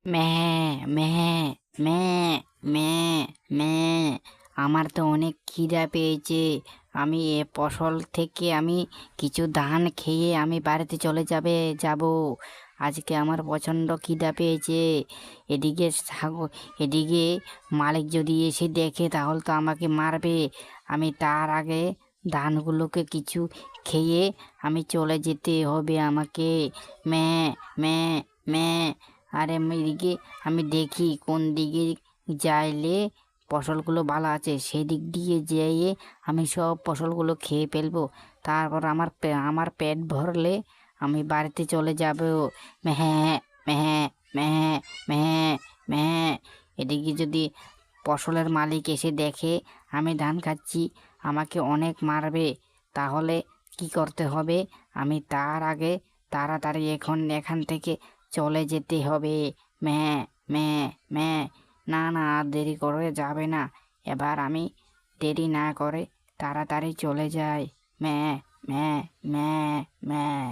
ম্যাঁ ম্যাঁ ম্যাঁ ম্যাঁ ম্যাঁ। আমার তো অনেক খিদা পেয়েছে। আমি এ ফসল থেকে আমি কিছু ধান খেয়ে আমি বাড়িতে চলে যাব। আজকে আমার প্রচণ্ড খিদা পেয়েছে। এদিকে মালিক যদি এসে দেখে তাহলে তো আমাকে মারবে। আমি তার আগে ধানগুলোকে কিছু খেয়ে আমি চলে যেতে হবে আমাকে। ম্যাঁ ম্যাঁ ম্যাঁ। আর এদিকে আমি দেখি কোন দিকে যাইলে ফসলগুলো ভালো আছে, সেদিক দিয়ে যেয়ে আমি সব ফসলগুলো খেয়ে ফেলবো। তারপর আমার পেট ভরলে আমি বাড়িতে চলে যাব। ম্যাঁ ম্যাঁ ম্যাঁ ম্যাঁ ম্যাঁ। এদিকে যদি ফসলের মালিক এসে দেখে আমি ধান খাচ্ছি, আমাকে অনেক মারবে। তাহলে কি করতে হবে? আমি তার আগে তাড়াতাড়ি এখান থেকে চলে যেতে হবে। ম্যাঁ ম্যাঁ ম্যাঁ। না না, আর দেরি করে যাবে না। এবার আমি দেরি না করে তাড়াতাড়ি চলে যাই। ম্যাঁ ম্যাঁ ম্যাঁ ম্যাঁ।